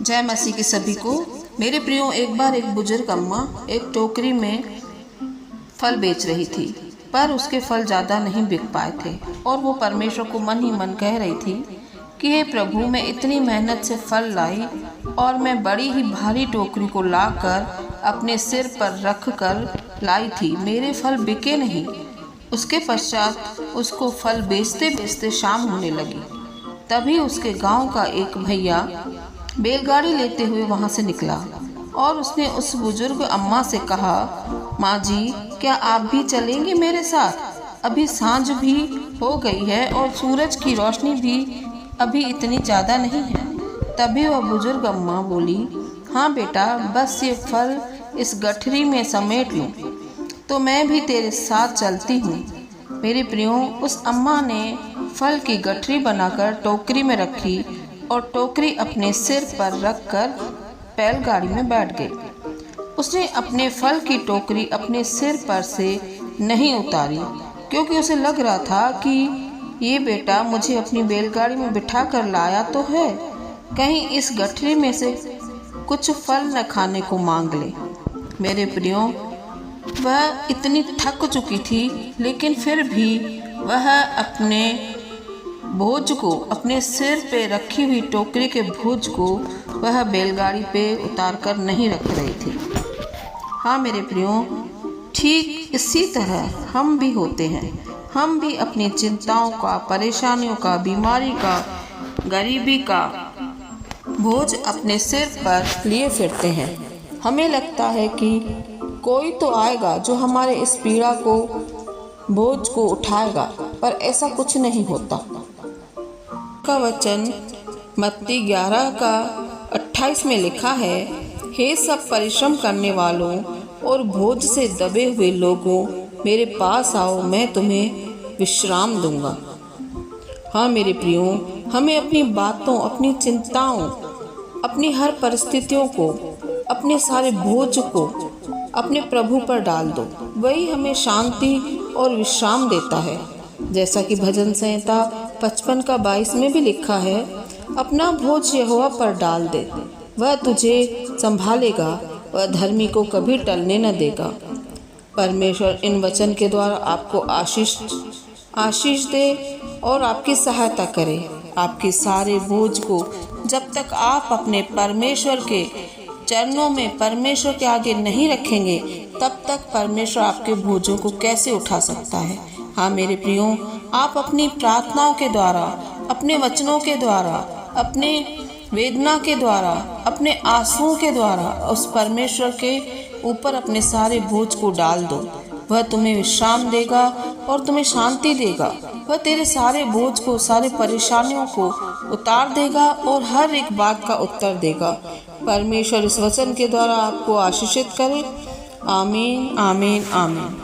जय मसीह के सभी को। मेरे प्रियो, एक बार एक बुजुर्ग अम्मा एक टोकरी में फल बेच रही थी, पर उसके फल ज़्यादा नहीं बिक पाए थे और वो परमेश्वर को मन ही मन कह रही थी कि हे प्रभु, मैं इतनी मेहनत से फल लाई और मैं बड़ी ही भारी टोकरी को लाकर अपने सिर पर रख कर लाई थी, मेरे फल बिके नहीं। उसके पश्चात उसको फल बेचते बेचते शाम होने लगी। तभी उसके गांव का एक भैया बैलगाड़ी लेते हुए वहां से निकला और उसने उस बुजुर्ग अम्मा से कहा, माँ जी, क्या आप भी चलेंगे मेरे साथ? अभी सांझ भी हो गई है और सूरज की रोशनी भी अभी इतनी ज़्यादा नहीं है। तभी वह बुजुर्ग अम्मा बोली, हाँ बेटा, बस ये फल इस गठरी में समेट लूँ तो मैं भी तेरे साथ चलती हूँ। मेरे प्रियो, उस अम्मा ने फल की गठरी बनाकर टोकरी में रखी और टोकरी अपने सिर पर रखकर बैलगाड़ी में बैठ गई। उसने अपने फल की टोकरी अपने सिर पर से नहीं उतारी, क्योंकि उसे लग रहा था कि ये बेटा मुझे अपनी बैलगाड़ी में बिठा कर लाया तो है, कहीं इस गठरी में से कुछ फल न खाने को मांग ले। मेरे प्रियो, वह इतनी थक चुकी थी, लेकिन फिर भी वह अपने बोझ को, अपने सिर पे रखी हुई टोकरी के बोझ को वह बैलगाड़ी पे उतार कर नहीं रख रही थी। हाँ मेरे प्रियो, ठीक इसी तरह हम भी होते हैं। हम भी अपनी चिंताओं का, परेशानियों का, बीमारी का, गरीबी का बोझ अपने सिर पर लिए फिरते हैं। हमें लगता है कि कोई तो आएगा जो हमारे इस पीड़ा को, बोझ को उठाएगा, पर ऐसा कुछ नहीं होता। का वचन मत्ती 11 का 28 में लिखा है, हे सब परिश्रम करने वालों और बोझ से दबे हुए लोगों, मेरे पास आओ, मैं तुम्हें विश्राम दूंगा। हाँ मेरे प्रियो, हमें अपनी बातों, अपनी चिंताओं, अपनी हर परिस्थितियों को, अपने सारे बोझ को अपने प्रभु पर डाल दो। वही हमें शांति और विश्राम देता है। जैसा कि भजन संहिता 55 का 22 में भी लिखा है, अपना बोझ यहोवा पर डाल दे, वह तुझे संभालेगा, वह धर्मी को कभी टलने न देगा। परमेश्वर इन वचन के द्वारा आपको आशीष दे और आपकी सहायता करे। आपके सारे बोझ को जब तक आप अपने परमेश्वर के चरणों में, परमेश्वर के आगे नहीं रखेंगे, तब तक परमेश्वर आपके बोझों को कैसे उठा सकता है। हाँ मेरे प्रियो, आप अपनी प्रार्थनाओं के द्वारा, अपने वचनों के द्वारा, अपने वेदना के द्वारा, अपने आंसुओं के द्वारा उस परमेश्वर के ऊपर अपने सारे बोझ को डाल दो। वह तुम्हें विश्राम देगा और तुम्हें शांति देगा। वह तेरे सारे बोझ को, सारे परेशानियों को उतार देगा और हर एक बात का उत्तर देगा। परमेश्वर इस वचन के द्वारा आपको आशीषित करे। आमीन, आमीन, आमीन।